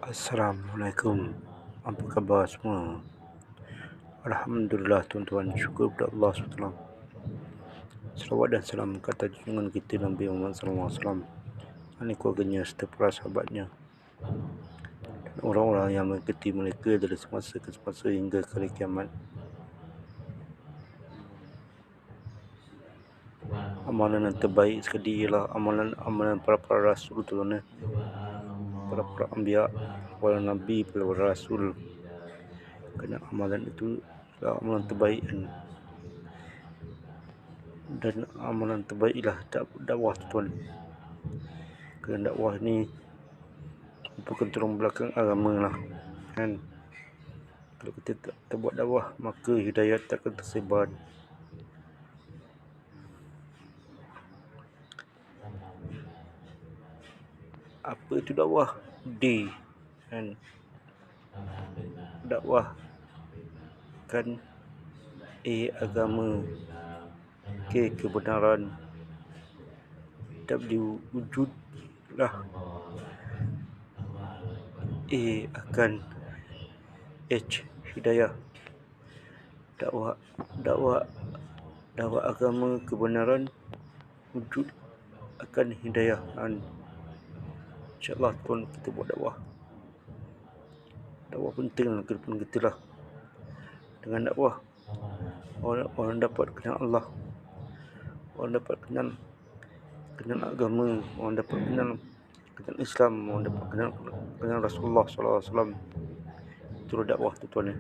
Assalamualaikum. Apa khabar semua? Alhamdulillah tuan-tuan, syukur kepada Allah SWT. Selawat dan salam ke atas junjungan kita Nabi Muhammad SAW, ahli keluarganya serta para sahabatnya dan orang-orang yang mengikuti mereka dari semasa ke semasa hingga kali kiamat. Amalan yang terbaik sekali ialah amalan para rasul tuan, para anbiya, para nabi, para rasul. Kerana amalan itu adalah amalan terbaik, dan amalan terbaik ialah dakwah tuan. Kerana dakwah ni merupakan tulang belakang agama lah, kan. Kalau kita tak buat dakwah, maka hidayah takkan tersebar. Apa itu dakwah? Kan, dakwah kan agama, kebenaran, wujud lah, akan hidayah. Dakwah agama, kebenaran, wujud akan hidayah. InsyaAllah tuan, kita buat dakwah. Dakwah penting dalam kehidupan kita lah. Dengan dakwah, orang dapat kenal Allah, orang dapat kenal agama, orang dapat kenal Islam, orang dapat kenal Rasulullah SAW. Itulah dakwah tuan-tuan.